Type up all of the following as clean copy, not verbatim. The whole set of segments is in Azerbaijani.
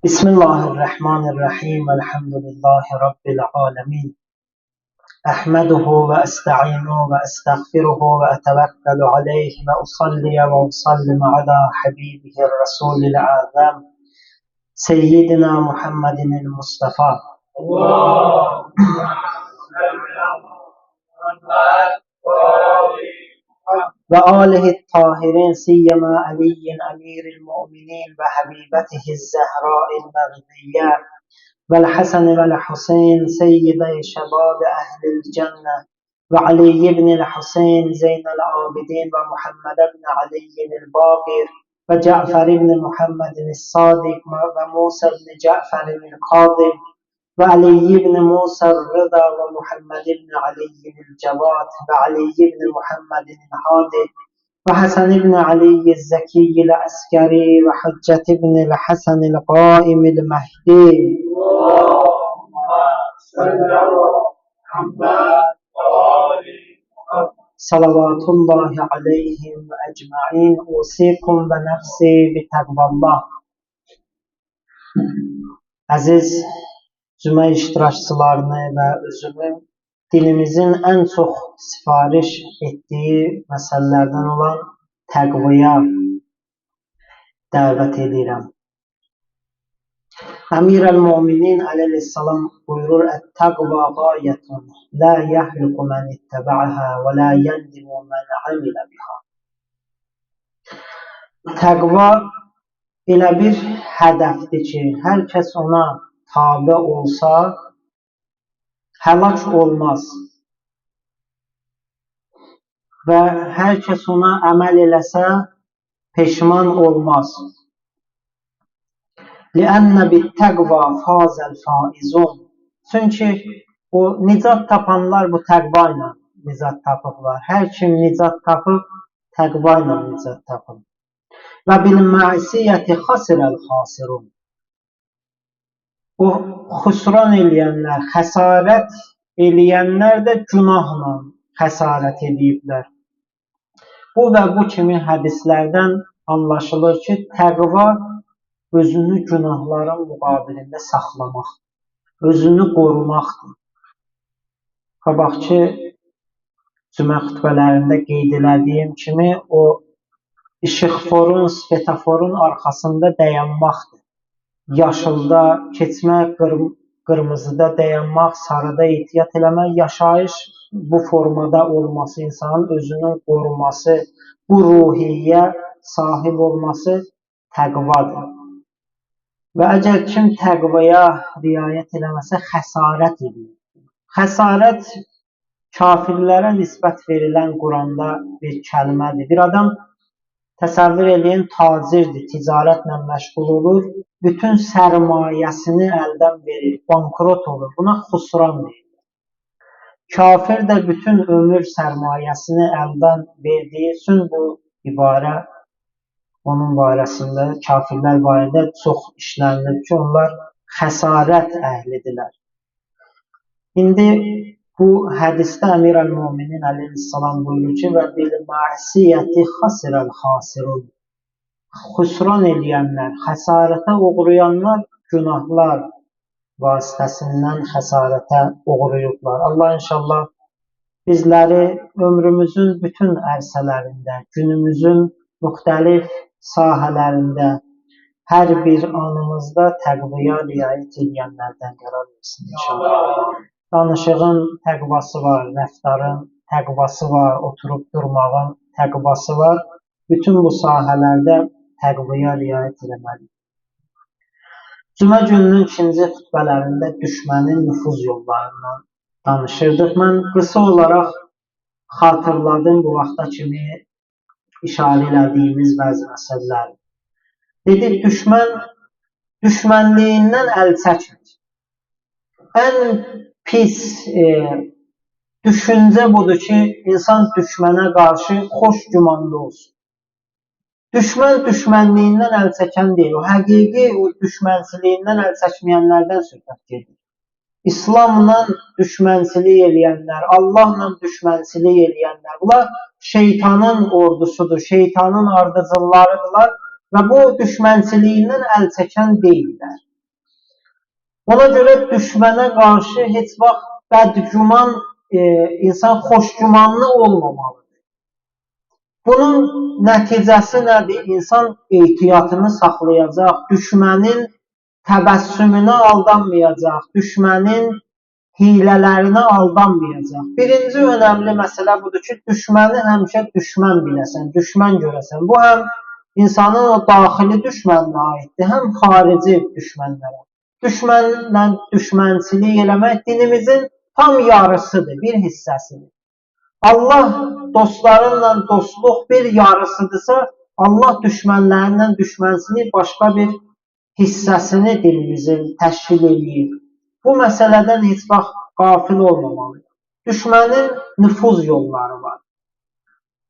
Bismillahirrahmanirrahim. Elhamdülillahi Rabbil alemin. Ahmeduhu ve estainuhu ve estağfiruhu ve etevekkelu aleyhi ve usalliye ve usallimu ala habibihi Resulil azam. Seyyidina Muhammedin Mustafa. Ve alihi tahirin siyyema aliyyin amiril mu'minin ve habibetihi zehra'il mevziyye vel hasen vel huseyn seyyide şebab ehlil cenne ve Ali ibnil Huseyn Zeynel Abidin ve Muhammed ibn Ali'l Bakir ve Cafer ibn Muhammed'in Sadik ve Musa ibn Cafer'in Kadim ve Ali ibn Musa Rıda ve Muhammed ibn Ali'l Cevat ve Ali ibn Muhammed'in Hadi ve Hasan ibn Ali'l Zeki'l Askeri ve Hüccet ibn Hasan'l Qaim'l Mehdi. Salavatullahi aleyhim ecmaîn. Usikum ve nefsi bi takvallah. Əziz cümə iştirakçılarını və özümü dinimizin ən çox sifariş etdiyi məsələlərdən olan təqvaya dəvət edirəm. Əmirəl-Möminin əleyhissalam buyurur: "Ət-təqva qayətun, la yəhliqu mən ittəbə'əhə və la yendimu mən amilə biha." Təqva elə bir hədəfdir ki, hər kəs ona tabe olsa həlak olmaz və hər kəs ona əməl eləsə peşman olmaz. لِأَنَّ بِالتَّقْوَى فَازَ الْفَائِزُونَ. Çünki o nicat tapanlar bu təqva ilə nicat tapıblar. Hər kim nicat tapıb, təqva ilə nicat tapıb. Və bil-mə'siyyəti xasirəl xasirun. O xüsran eləyənlər, xəsarət eləyənlər də günahla xəsarət ediblər. Bu və bu kimi hədislərdən anlaşılır ki, təqva özünü günahların müqabilində saxlamaq, özünü qorumaqdır. Qabaqki cümə xütbələrində qeyd elədiyim kimi, o işıqforun, svetoforun arxasında dayanmaqdır. Yaşılda keçmək, qırmızıda dayanmaq, sarıda ehtiyat eləmək, yaşayış bu formada olması, insanın özünün qoruması, bu ruhiyyə sahib olması təqvadır. Və əgər kim təqvaya riayət eləməsə xəsarət edir. Xəsarət kafirlərə nisbət verilən Quranda bir kəlmədir. Bir adam təsəvvür eləyin, tacirdir, ticarətlə məşğul olur, bütün sərmayəsini əldən verir, bankrot olur. Buna xusran deyilir. Kafir də bütün ömür sərmayəsini əldən verdiyi üçün bu ibarə onun barəsində, kafirlər barədə çox işlənilir ki, onlar xəsarət əhlidirlər. İndi bu hədisdə Əmirəl-Möminin əleyhissalam buyurur ki, və bil-məsiyyəti xasirəl xasirun. Xüsran eləyənlər, xəsarətə uğrayanlar günahlar vasitəsindən xəsarətə uğrayıblar. Allah inşallah bizləri ömrümüzün bütün ərsələrində, günümüzün müxtəlif sahələrində, hər bir anımızda təqvaya riayət edənlərdən qərar versin inşallah. Danışığın təqvası var, rəftarın təqvası var, oturub durmağın təqvası var. Bütün bu sahələrdə təqvaya riayət etməliyik. Cümə gününün ikinci xütbələrində düşmənin nüfuz yollarından danışırdıq. Mən qısa olaraq xatırladım bu vaxta kimi işarə elədiyimiz bəzi məsələlər. Dedik, düşmənliyindən əl çəkmir. Ən pis düşüncə budur ki, insan düşmənə qarşı xoş gümanlı olsun. Düşmən düşmənliyindən əl çəkən deyil, o həqiqi o düşmənçiliyindən əl çəkməyənlərdən söhbət gedir. İslamla düşmənçilik eləyənlər, Allahla düşmənçilik eləyənlər, bunlar şeytanın ordusudur, şeytanın ardıcıllarıdırlar. və bu düşmənçiliyindən əl çəkən deyirlər. Ona görə düşmənə qarşı heç vaxt bədgüman, insan xoşgümanlı olmamalıdır. Bunun nəticəsi nədir? İnsan ehtiyatını saxlayacaq, düşmənin təbəssümünə aldanmayacaq, düşmənin hilələrinə aldanmayacaq. Birinci önəmli məsələ budur ki, düşməni həmişə düşmən biləsən, düşmən görəsən. Bu həm insanın o daxili düşməninə aiddir, həm xarici düşmənlərə. Düşmənlə düşmənçilik eləmək dinimizin tam yarısıdır, bir hissəsidir. Allah dostlarınla dostluq bir yarısıdırsa, Allah düşmənlərindən düşmənçilik başqa bir hissəsini dinimizin təşkil edir. Bu məsələdən heç vaxt qafil olmamalıyıq. Düşmənin nüfuz yolları var.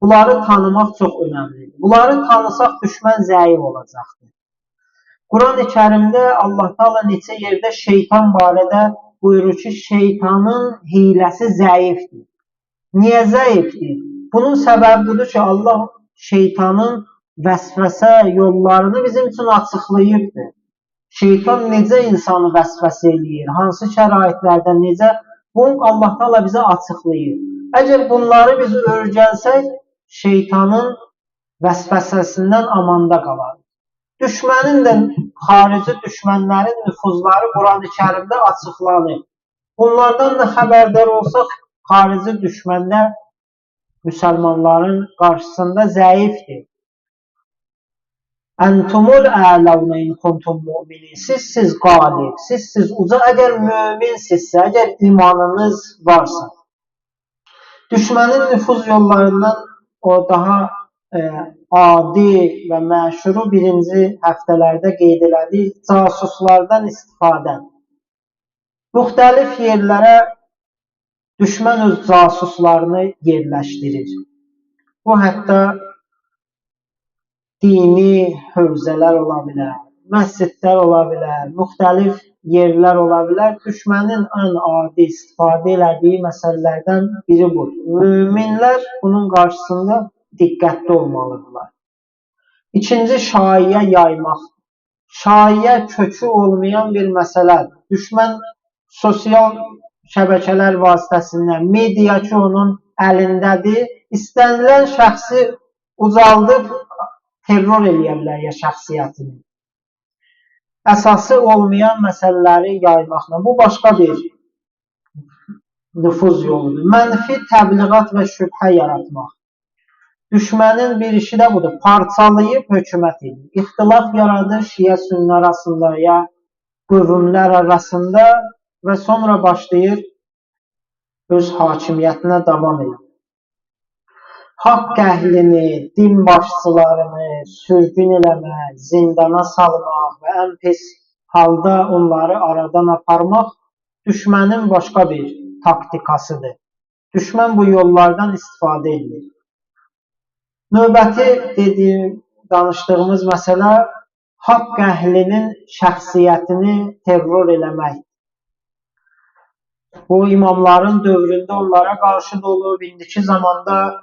Bunları tanımaq çox önəmlidir. Bunları tanısaq düşmən zəif olacaqdır. Quran-ı Kərimdə Allah Teala neçə yerdə şeytan barədə buyurur ki, şeytanın hiləsi zəifdir. Niyə zəifdir? Bunun səbəbi budur ki, Allah şeytanın vəsvəsə yollarını bizim üçün açıqlayıbdır. Şeytan necə insanı vəsvəsə eləyir, hansı şəraitlərdə necə, bunu Allah Teala bizə açıqlayır. Əgər bunları biz öyrənsək, şeytanın vəsvəsəsindən amanda qalarıq. Düşmənin də, xarici düşmənlərin nüfuzları Quran-ı Kərimdə açıqlanır. Bunlardan da xəbərdar olsaq, xarici düşmənlər müsəlmanların qarşısında zəifdir. Əntumul ələvnə in kuntum mu'minin. Siz qalib, siz uca, əgər möminsizsə, əgər imanınız varsa. Düşmənin nüfuz yollarından o daha adi və məşhuru birinci həftələrdə qeyd elədik, casuslardan istifadə. Müxtəlif yerlərə düşmən öz casuslarını yerləşdirir. Bu hətta dini hövzələr ola bilər, məscidlər ola bilər, müxtəlif yerlər ola bilər. Düşmənin ən adi istifadə elədiyi məsələlərdən biri budur. Möminlər bunun qarşısında diqqətli olmalıdırlar. İkinci, şaiə yaymaq. Şaiə kökü olmayan bir məsələdir. Düşmən sosial şəbəkələr vasitəsindən, media ki, onun əlindədir, istənilən şəxsi ucaldıb terror eləyə bilər ya şəxsiyyətini. Əsası olmayan məsələləri yaymaqla. Bu başqa bir nüfuz yoludur. Mənfi təbliğat və şübhə yaratmaq. Düşmənin bir işi də budur. Parçalayıb hökumət edir. İxtilaf yaradır şiə-sünni arasında ya qövmlər arasında və sonra başlayır öz hakimiyyətinə davam edir. Haqq əhlini, din başçılarını sürgün eləmək, zindana salmaq və ən pis halda onları aradan aparmaq düşmənin başqa bir taktikasıdır. Düşmən bu yollardan istifadə edir. Növbəti danışdığımız məsələ haqq əhlinin şəxsiyyətini terror eləmək. Bu imamların dövründə onlara qarşı da olur, indiki zamanda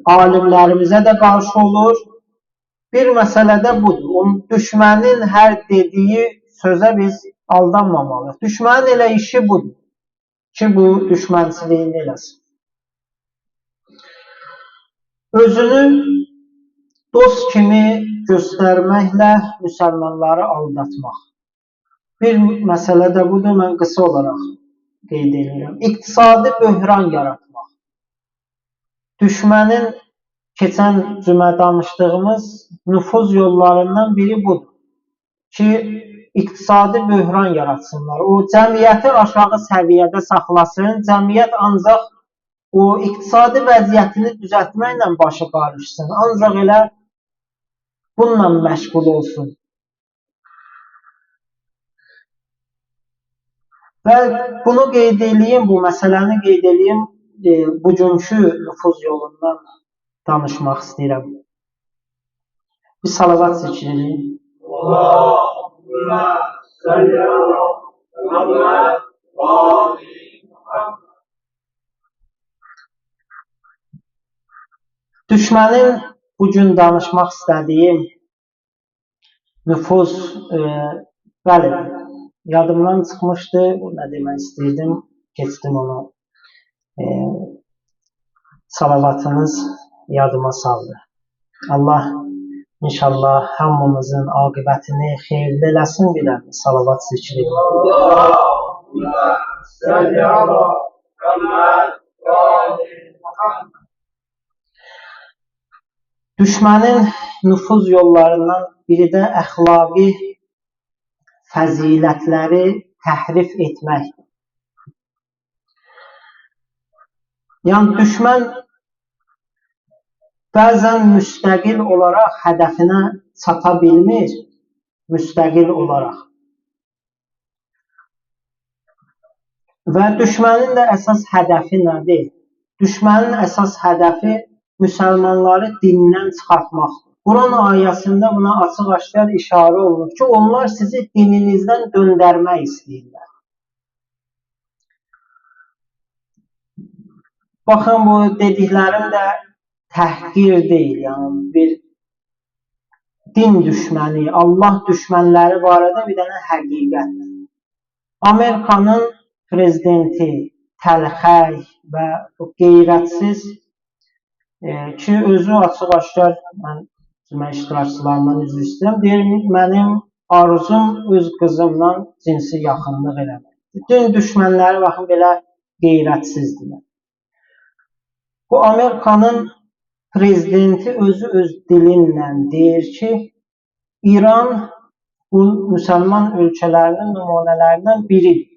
alimlərimizə də qarşı olur. Bir məsələ də budur. Düşmənin hər dediyi sözə biz aldanmamalıyıq. Düşmənin elə işi budur ki, bu düşmənçiliyini eləsin. Özünü dost kimi göstərməklə müsəlmanları aldatmaq. Bir məsələ də budur, mən qısa olaraq qeyd edirəm. İqtisadi böhran yaratmaq. Düşmənin keçən cümə danışdığımız nüfuz yollarından biri budur ki, iqtisadi böhran yaratsınlar. O cəmiyyəti aşağı səviyyədə saxlasın, cəmiyyət ancaq o iqtisadi vəziyyətini düzəltməklə başı qarışsın, ancaq elə bununla məşğul olsun. Və bunu qeyd edeyim, bu məsələni qeyd edeyim, bugünkü nüfuz yolundan danışmaq istəyirəm. Bir salavat çəkirik. Allahümmə salli ala Muhammed və ali Muhammed. Düşmənin bugün danışmaq istədiyim nüfuz, bəli, yadımdan çıxmışdı, nə demək istəyirdim, keçdim onu. Salavatınız yadıma saldı. Allah inşallah hamımızın aqibətini xeyirli eləsin, bir də salavat zikri. Düşmənin nüfuz yollarından biri də əxlaqi fəzilətləri təhrif etməkdir. Yəni, düşmən bəzən müstəqil olaraq hədəfinə çata bilmir, müstəqil olaraq. Və düşmənin də əsas hədəfi nədir? Düşmənin əsas hədəfi müsəlmanları dindən çıxartmaqdır. Quran ayəsində buna açıq-aşkar işarə olunur ki, onlar sizi dininizdən döndərmək istəyirlər. Baxın, bu dediklərim də təhqir deyil, yəni bir din düşməni, Allah düşmənləri barədə bir dənə həqiqətdir. Amerikanın prezidenti təlxək və qeyrətsiz ki, özü açıq-aşkar, mən cümə iştirakçılarından üzr istəyirəm, deyir, mənim arzum öz qızımla cinsi yaxınlıq eləməkdir. Din düşmənləri, baxın, belə qeyrətsizdirlər. Bu, Amerikanın prezidenti özü öz dilinlə deyir ki, İran bu müsəlman ölkələrinin nümunələrindən biridir.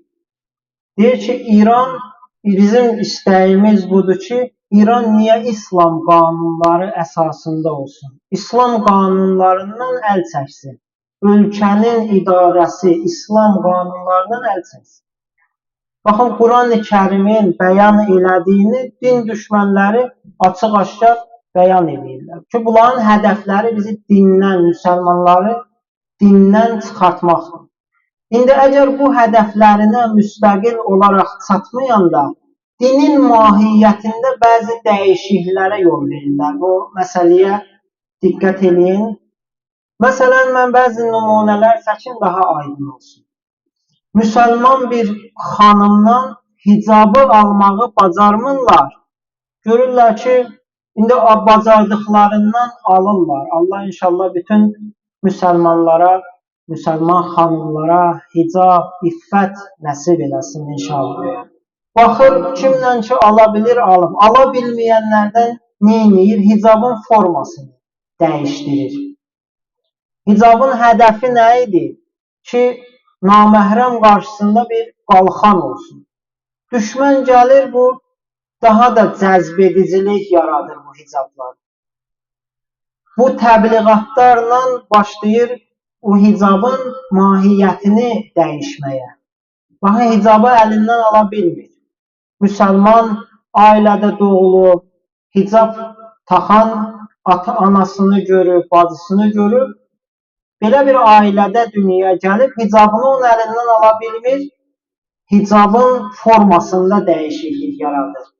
Deyir ki, İran, bizim istəyimiz budur ki, İran niyə İslam qanunları əsasında olsun? İslam qanunlarından əl çəksin. Ölkənin idarəsi İslam qanunlarından əl çəksin. Baxın, Quran-ı Kərimin bəyan elədiyini din düşmənləri açıq-aşkar bəyan edirlər. Ki, bunların hədəfləri bizi dindən, müsəlmanları dindən çıxartmaqdır. İndi əgər bu hədəflərinə müstəqil olaraq çatmayanda, dinin mahiyyətində bəzi dəyişikliklərə yol verirlər. Bu məsələyə diqqət edin. Məsələn, mən bəzi nümunələr çəkim, daha aydın olsun. Müsəlman bir xanımdan hicabı almağı bacarmırlar. Görürlər ki, indi bacardıqlarından alırlar. Allah inşallah bütün müsəlmanlara, müsəlman xanımlara hicab, iffət nəsib eləsin inşallah. Baxır, kimlə ki ala bilir, alıb. Ala bilməyənlərdən nə edir? Hicabın formasını dəyişdirir. Hicabın hədəfi nə idi? Ki, naməhrəm qarşısında bir qalxan olsun. Düşmən gəlir, bu daha da cəzbedicilik yaradır bu hicablar. Bu təbliğatlarla başlayır o hicabın mahiyyətini dəyişməyə. Baxın, hicabı əlindən ala bilmir. Müsəlman ailədə doğulub, hicab taxan anasını görüb, bacısını görüb, belə bir ailədə dünyaya gəlib, hicabını onun əlindən ala bilmir, hicabın formasında dəyişiklik yaradır.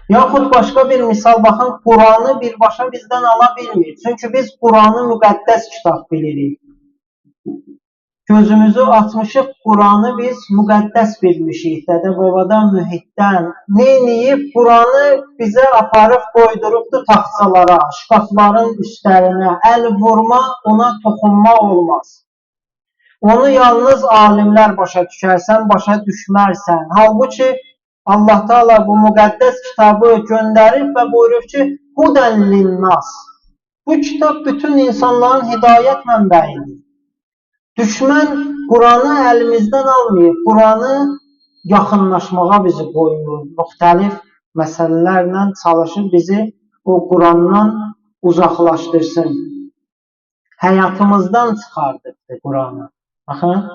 Yaxud başqa bir misal, baxın, Quranı birbaşa bizdən ala bilmir. Çünki biz Quranı müqəddəs kitab bilirik. Gözümüzü açmışıq, Quranı biz müqəddəs bilmişik, dədə-babadan, mühitdən. Neyniyib? Quranı bizə aparıb qoydurubdur taxtalara, şkafların üstlərinə, əl vurma, ona toxunma olmaz. Onu yalnız alimlər başa düşərsən, başa düşmərsən. Halbuki Allah Teala bu müqəddəs kitabı göndərib və buyurub ki, Hudən linnas. Bu kitab bütün insanların hidayət mənbəyidir. Düşmən Quranı əlimizdən almayıb, Quranı yaxınlaşmağa bizi qoyur, müxtəlif məsələlərlə çalışır bizi o Qurandan uzaqlaşdırsın. Həyatımızdan çıxardıqdır Quranı. Baxın,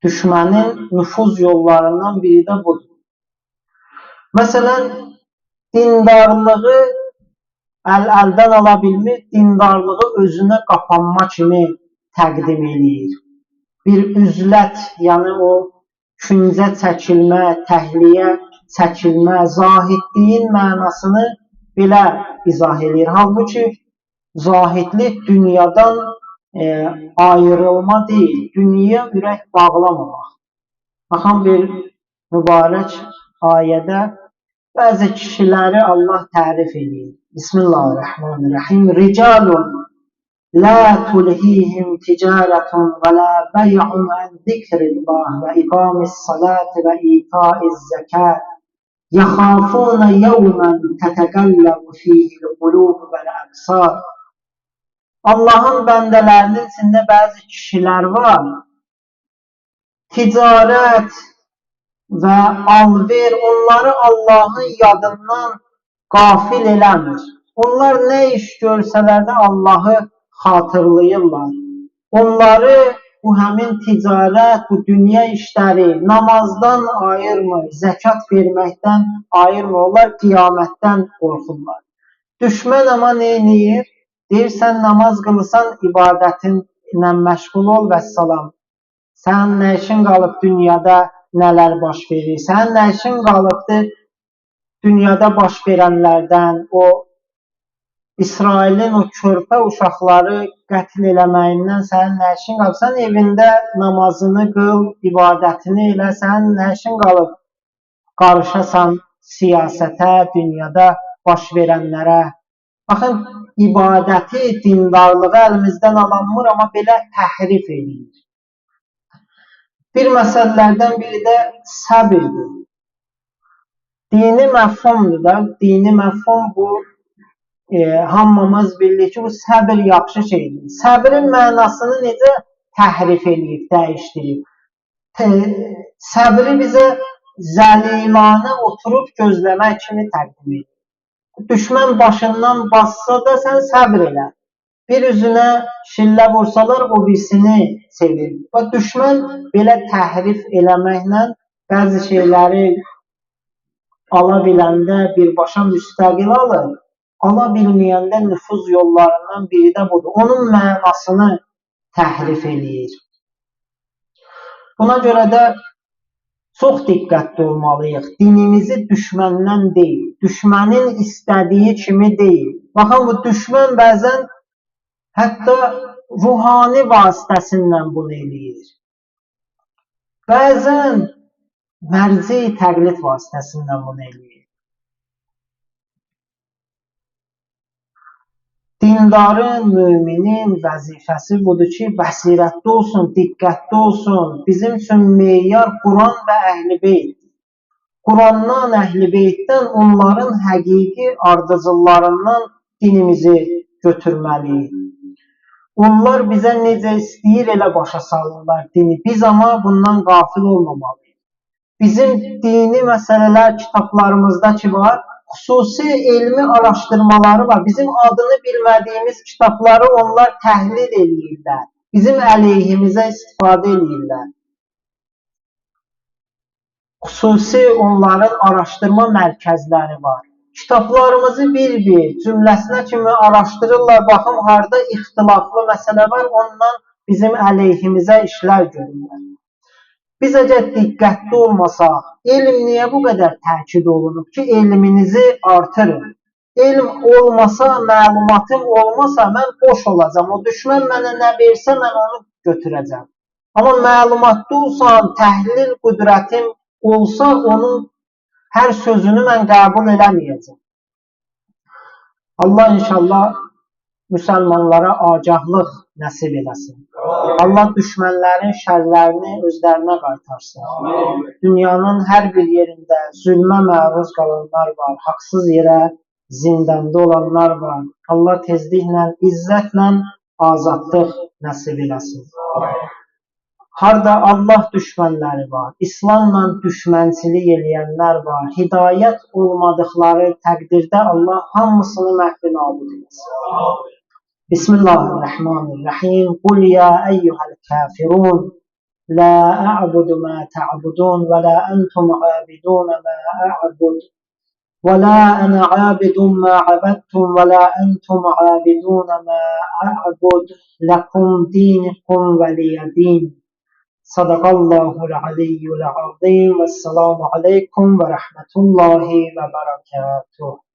düşmənin nüfuz yollarından biri də budur. Məsələn, dindarlığı əldən ala bilmir, dindarlığı özünə qapanma kimi təqdim edir. Bir üzlət, yəni o küncə çəkilmə, təhliyə çəkilmə, zahidliyin mənasını belə izah edir. Halbuki Zahidlik dünyadan ayrılma değil, dünyaya ürək bağlamamaq. Baxın bir mübarək ayədə bəzi kişiləri Allah tərif edir. Bismillahirrahmanirrahim. Ricalun la tulhihim ticaretun və la bey'un an zikrillah və iqamis salati və itaiz zekat yəxafuna yevmen tetekallabu fihil qulub vəl əbsar. Allahın bəndələrinin içində bəzi kişilər var. Ticarət və alver onları Allahın yadından qafil eləmir. Onlar nə iş görsələr də Allahı xatırlayırlar. Onları bu həmin ticarət, bu dünya işləri namazdan ayırmır, zəkat verməkdən ayırmır. Onlar qiyamətdən qorxurlar. Düşmən ama nə edir? Deyir, sən namaz qılırsan, ibadətinlə məşğul ol və salam. Sən nə işin qalıb dünyada nələr baş verir? Sən nə işin qalıbdır dünyada baş verənlərdən, o İsrailin o körpə uşaqları qətl eləməyindən sənin nə işin qalıb? Sən evində namazını qıl, ibadətini elə, sənin nə işin qalıb? Qarışasan siyasətə, dünyada baş verənlərə. Baxın, ibadəti, dindarlığı əlimizdən alanmır, amma belə təhrif edir. Bir məsələlərdən biri də səbirdir. Dini məfhumdur da, dini məfhum bu, hamımız bilir ki, bu səbir yaxşı şeydir. Səbrin mənasını necə təhrif edib, dəyişdirib? Səbri bizə zəlilanə oturub gözləmək kimi təqdim edir. Düşmən başından bassa da sən səbr elə. Bir üzünə şillə vursalar, o birisini sevir. Və düşmən belə təhrif eləməklə bəzi şeyləri ala biləndə birbaşa müstəqil alır, ala bilməyəndə nüfuz yollarından biri də budur. Onun mənasını təhrif eləyir. Buna görə də çox diqqətli olmalıyıq. Dinimizi düşməndən deyil, düşmənin istədiyi kimi deyil. Baxın, bu düşmən bəzən hətta ruhani vasitəsindən bunu eləyir. Bəzən mərci təqlid vasitəsindən bunu eləyir. Dindarın, müminin vəzifəsi budur ki, bəsirətli olsun, diqqətli olsun. Bizim üçün meyar Quran və Əhl-i Beyt. Qurandan, Əhl-i Beytdən, onların həqiqi ardıcıllarından dinimizi götürməliyik. Onlar bizə necə istəyir, elə başa salırlar dini. Biz ama bundan qafil olmamalıyıq. Bizim dini məsələlər kitablarımızdakı var, xüsusi elmi araşdırmaları var. Bizim adını bilmədiyimiz kitabları onlar təhlil edirlər. Bizim əleyhimizə istifadə edirlər. Xüsusi onların araşdırma mərkəzləri var. Kitablarımızı bir-bir cümləsinə kimi araşdırırlar. Baxın, harada ixtilaflı məsələ var, ondan bizim əleyhimizə işlər görürlər. Biz əgər diqqətli olmasaq, elm niyə bu qədər təkid olunub ki, elminizi artırın? Elm olmasa, məlumatım olmasa, mən boş olacam. O düşmən mənə nə versə, mən onu götürəcəm. Amma məlumatlı olsam, təhlil qüdrətim olsa, onun hər sözünü mən qəbul eləməyəcəm. Allah inşallah müsəlmanlara agahlıq nəsib eləsin. Allah düşmənlərin şərlərini özlərinə qaytarsın. Dünyanın hər bir yerində zülmə məruz qalanlar var, haqsız yerə zindanda olanlar var. Allah tezliklə, izzətlə azadlıq nəsib eləsin. Harada Allah düşmənləri var, İslamla düşmənçilik eləyənlər var, hidayət olmadıqları təqdirdə Allah hamısını məhv nabud etsin. Bismillahirrahmanirrahim. Qul ya eyyuhel kafirun la a'budu ma ta'budun və la entum abidun ma a'bud və la ana abidun ma abadtum və la entum abidun ma a'bud lakum dinikum veliyedin. Sadaqallahul aliyyul azim. Vesselamu aleykum ve rahmetullahi ve berekatuhu.